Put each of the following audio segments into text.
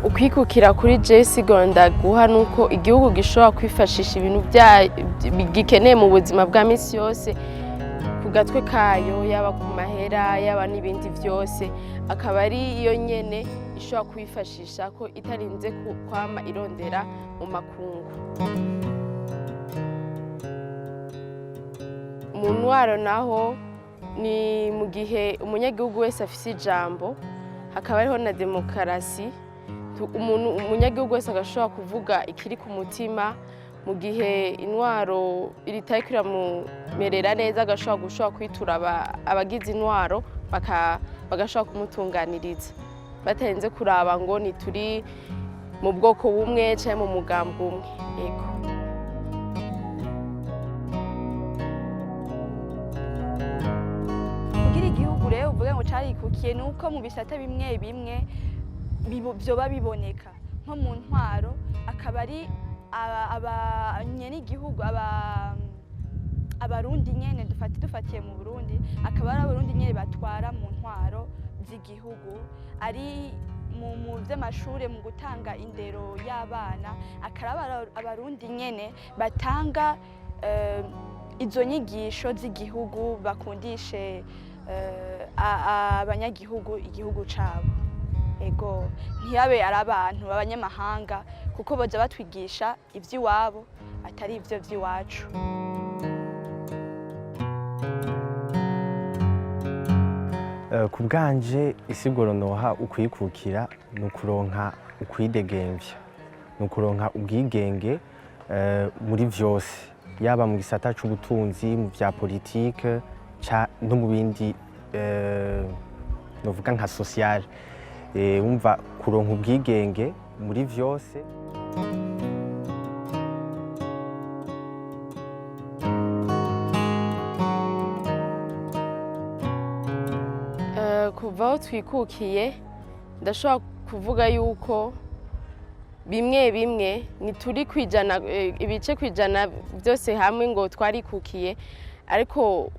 Ukwikukira kuri Jesse Gonda guha nuko igihugu gishobora kwifashisha ibintu gikeneye mu buzima bwa misi yose ku gatwe kayo, yaba ku mahera yaba n'ibindi byose, akaba ari iyo nyene ishobora kwifashisha ko itarinze kwama irondera mu makungu. Mu ntwaro naho ni mu gihe umunyagihugu wese afise ijambo, hakaba hariho na demokarasi. Umunyagihugu wese agashobora kuvuga ikiri ku mutima, mu gihe intwaro itariko iramumerera neza agashobora kwitura abagize intwaro bagashobora kumutunganiriza, batarinze kuraba ngo ntituri mu bwoko bumwe canke mu mugambi umwe. Yego. Kugira igihugu rero uvuge ngo carikukiye nuko mu bisata bimwe bimwe vyoba biboneka, nko mu ntwaro akaba ari abanyagihugu abarundi nyene dufatiye mu Burundi, akaba ari abarundi nyene batwara mu ntwaro z'igihugu, ari mu vy'amashure mu gutanga indero y'abana, akaba ari abarundi nyene batanga izo nyigisho z'igihugu bakundishe abanyagihugu igihugu cabo. Ego, ntiyabe ari abantu b'abanyamahanga kuko boza batwigisha ivy'iwabo atari ivyo vy'iwacu. Ku bwanje isiguro noha ukwikukira ni ukuronka ukwidegemvya, ni ukuronka ubwigenge muri vyose, yaba mu gisata c'ubutunzi, mu vya politike no mu bindi novuga nka social. Wumva kuronka ubwigenge muri vyose. Kuva aho twikukiye ndashobora kuvuga yuko bimwe bimwe ntituri kwijana ibice kwijana byose hamwe ngo twarikukiye, ariko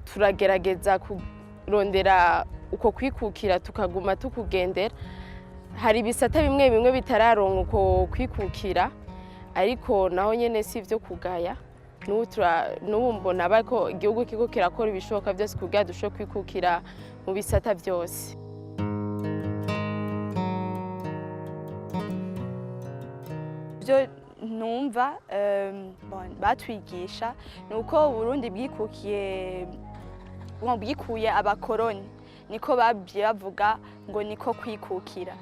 turagerageza kurondera uko kwikukira tukaguma tukugendera. Hari ibisata bimwe bimwe bitararonka uko kwikukira, ariko naho nyene si ivyo kugaya. N'ubu mbona bariko igihugu kiriko kirakora ibishoboka byose kugira dushobore kwikukira mu bisata byose. Ivyo numva batwigisha nuko Burundi bwikuye abakoroni, niko babwiye bavuga ngo niko kwikukira.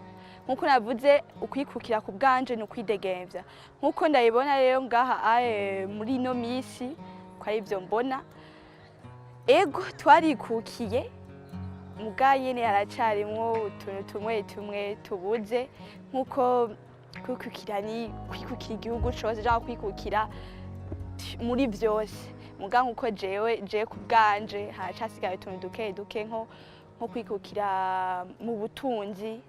Nkuko navuze ukwikukira ku bwanje ni ukwidegemvya, nkuko ndabibona rero ngaha muri ino misi ko ari ivyo mbona. Ego twarikukiye muga nyene haracarimwo utuntu tumwe tubuze, nkuko kwikukira igihugu cose canke kwikukira muri vyose, muga nkuko jewe ku bwanje haracasigaye utuntu duke nko kwikukira mu butunzi,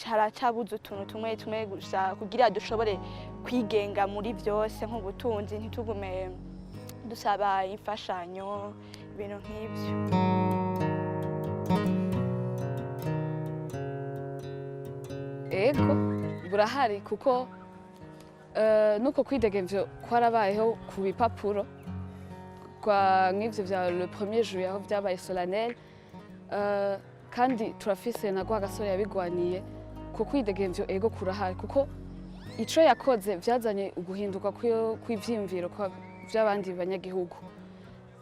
haracabuze utuntu tumwe gusa kugira dushobore kwigenga muri vyose. Nk'ubutunzi ntitugume dusaba imfashanyo, ibintu nk'ivyo. Ego burahari kuko nuko kwidegemvya kwarabayeho ku bipapuro nk'ivyo vya le 1er juillet aho vyabaye solennel, kandi turafise na Rwagasore yabigwaniye ku kwidegemvyo. Ego kurahari kuko ico yakoze vyazanye uguhinduka kw'ivyiyumviro vy'abandi banyagihugu,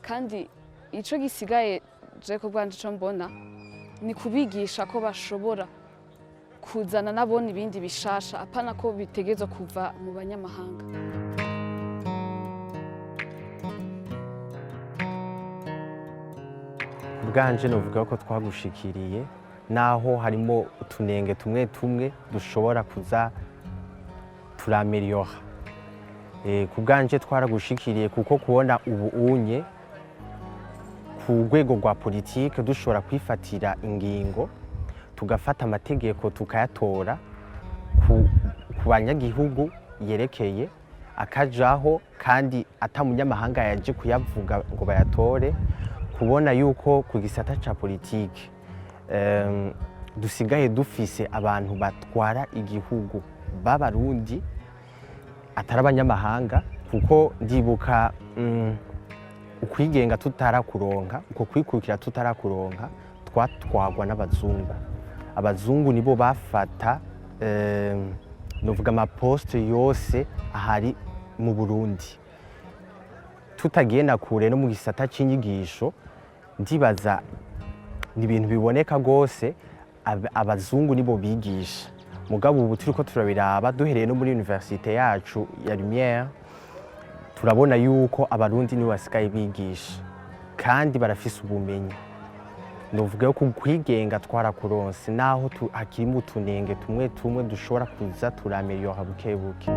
kandi ico gisigaye je ku bwanje ico mbona ni kubigisha ko bashobora kuzana nabona ibindi bishasha, apana ko bitegerezwa kuva mu banyamahanga. Ubwanje novuga ko twagushikiriye, naho harimo utunenge tumwe dushobora kuza turameliora. Ku bwanje twaragushikiriye kuko kubona ubu unye ku rwego rwa politike dushobora kwifatira ingingo, tugafata amategeko tukayatora ku banyagihugu yerekeye, akajaho kandi atamunyamahanga yaje kuyavuga ngo bayatore. Kubona yuko ku gisata ca politike dusigaye dufise abantu batwara igihugu b'abarundi atari abanyamahanga, kuko ndibuka ukwigenga tutarakuronka, uko kwikukira tutarakuronka twatwagwa n'abazungu. Abazungu nibo bafata novuga amaposte yose ahari mu Burundi. Tutagiye na kure no mu gisata c'inyigisho, ndibaza ni ibintu biboneka gose abazungu nibo bigisha. Mugabo ubu turiko turabiraba duhereye no muri universite yacu ya Lumière, turabona yuko abarundi nibo basigaye bigisha kandi barafise ubumenyi. Novuga yo kwigenga twarakuronse, naho hakirimo utunenge tumwe tumwe dushobora kuza turameliora buke buke.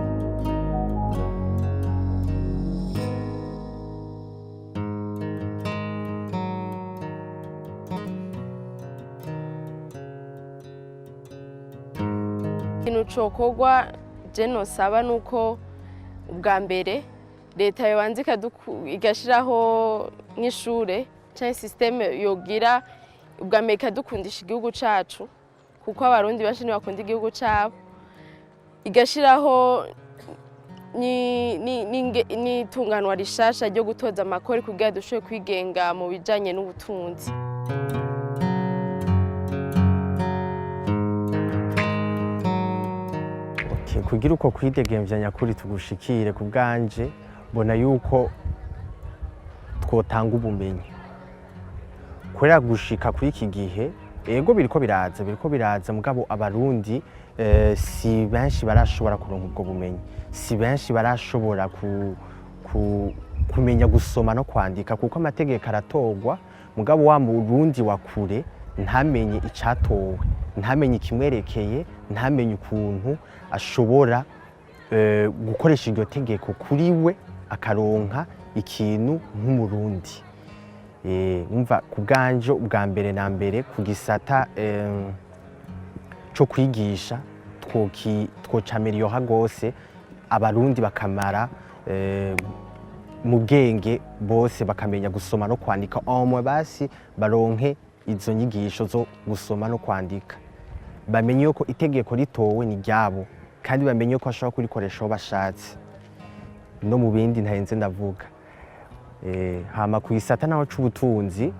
Ikintu cokorwa je nosaba nuko ubwa mbere leta yobanza igashiraho nk'ishure canke systeme yogira ubwa mbere ikadukundisha igihugu cacu, kuko abarundi benshi ntibakunda igihugu cabo, igashiraho n'itunganwa rishasha ryo gutoza amakori kugira dushobore kwigenga mu bijanye n'ubutunzi. Kugira uko kwidegemvya nyakuri tugushikire ku bwanje, mbona yuko twotanga ubumenyi. Kubera gushika kuri iki gihe, ego biriko biraza mugabo abarundi si benshi barashobora kuronka ubwo bumenyi, si benshi barashobora kumenya gusoma no kwandika, kuko amategeko aratorwa mugabo wa Murundi wa kure ntamenye icatowe, ntamenye ikimwerekeye, ntamenye ukuntu ashobora gukoresha iryo tegeko kuri we akaronka ikintu nk'umurundi. Umva ku bwanje ubwa mbere na mbere ku gisata co kwigisha twocameliora gose, abarundi bakamara mu bwenge bose bakamenya gusoma no kwandika, omwe basi baronke izo nyigisho zo gusoma no kwandika, bamenye yuko itegeko ritowe ni ryabo kandi bamenye yuko bashobora kurikoresha aho bashatse no mu bindi ntahenze ndavuga. Hama ku gisata naho c'ubutunzi,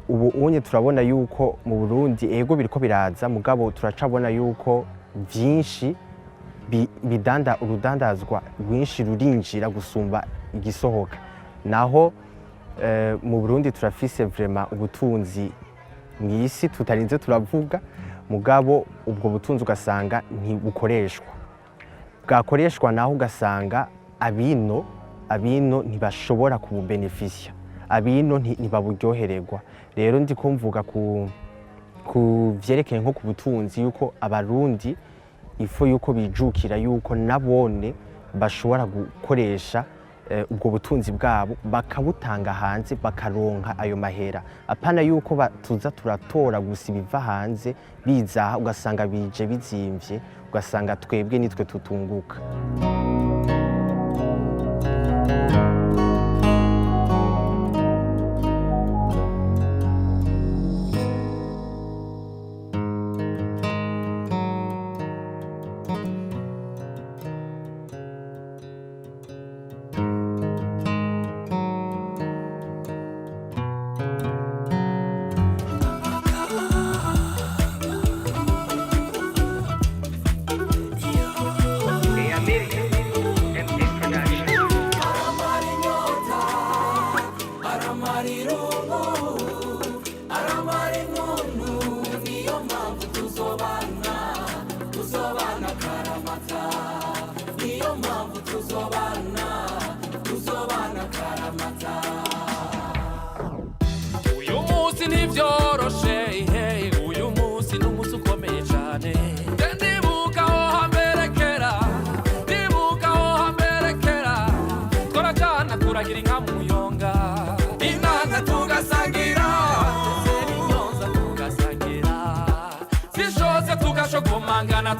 ubu unye turabona yuko mu Burundi ego biriko biraza mugabo turacabona yuko vyinshi urudandazwa rwinshi rurinjira gusumba igisohoka, naho mu Burundi turafise vraiment ubutunzi mw'isi tutarinze turavuga, mugabo ubwo butunzi ugasanga ntibukoreshwa, bwakoreshwa naho ugasanga abino ntibashobora kububenefisya, abino ntibaburyohererwa. Rero ndiko mvuga ku vyerekeye nko ku butunzi yuko abarundi ifo yuko bijukira yuko nabone bashobora gukoresha ubwo butunzi bwabo bakabutanga hanze bakaronka ayo mahera, apana yuko tuza turatora gusa ibiva hanze bizaha ugasanga bije bizimvye, ugasanga twebwe nitwe tutunguka.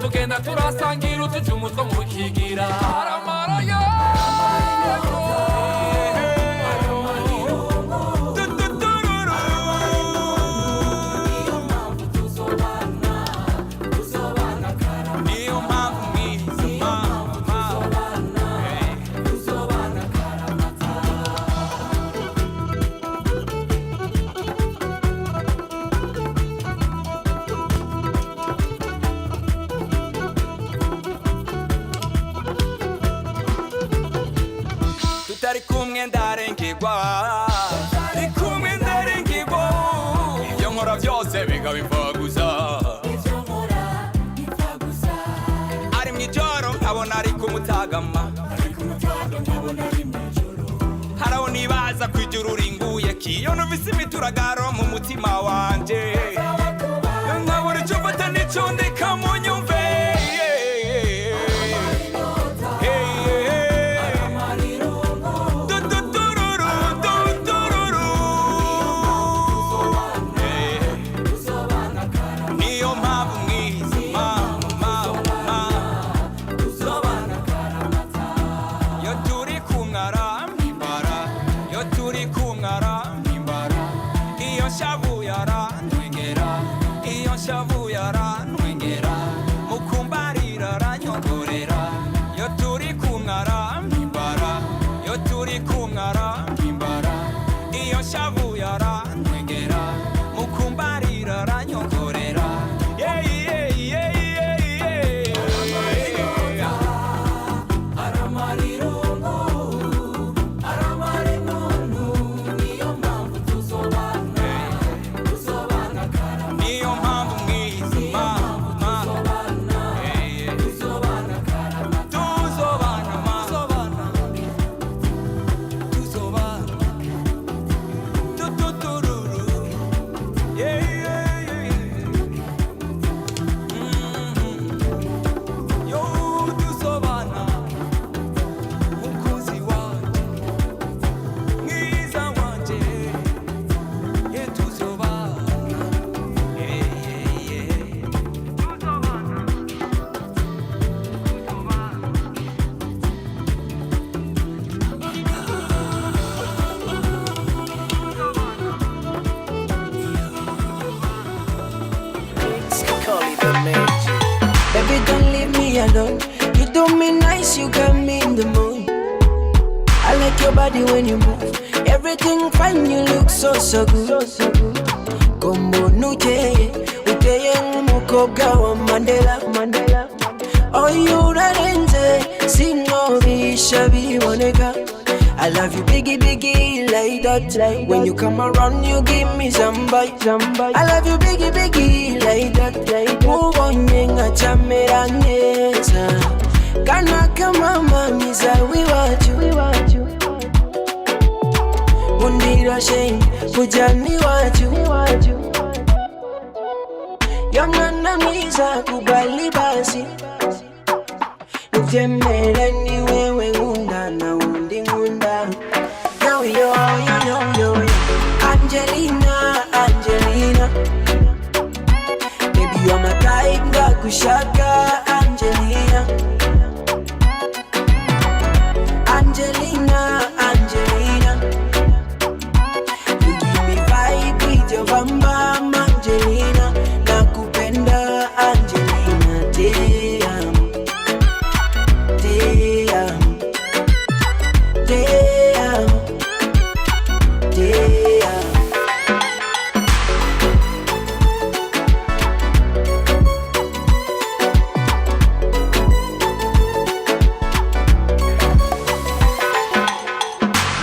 Tugenda turasangira utujumu two mu kigira kumwe ndarengegwa turi kumwe ndarengegwa ibyo nkora byose bikabipfa gusa ari mw'ijoro nkabona ari kumutagama haraho nibaza kw'ijuru ringuye kiyo numvise imituragaro mu mutima wanje nkabura icyo mfata n'icyo ndeka mu nyumve Baby, don't leave me alone. You do me nice, you got me in the mood. I like your body when you move. Everything fine, you look so good. Kombo nuche, uteye umukobwa wa Mandela. Oh, you rarenze, sinobisha biboneka. I love you biggie like that. When you come around, you give me some bite. I love you biggie like that. Mubonye nga chamera neza. Kana kama mamiza wiwacu. Undira shame, kujani waju. Yamana mwiza kubali basi. Utemere ni wewe ngunda na undi ngunda. Yo. Angelina. Baby, you're my type, ndakushaka Angelina. You give me vibe with your bam bam Angelina. Nakupenda Angelina, te amo.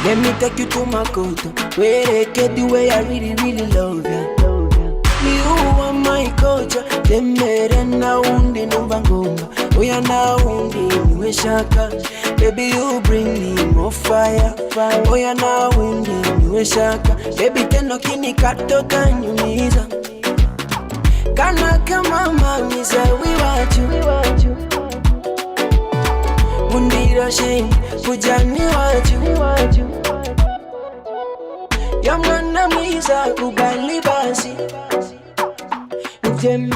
Let me take you to my koto, where they get the way I really love ya. You are my culture, temere na undi numva ngoma. Oya na undi niwe shaka, baby you bring me more fire. Oya na undi niwe shaka, baby teno kini kato kanyumiza. Kana kama mamiza wiwacu. Undira shame, kujani waju. Yamana mwiza kubali basi. Utemere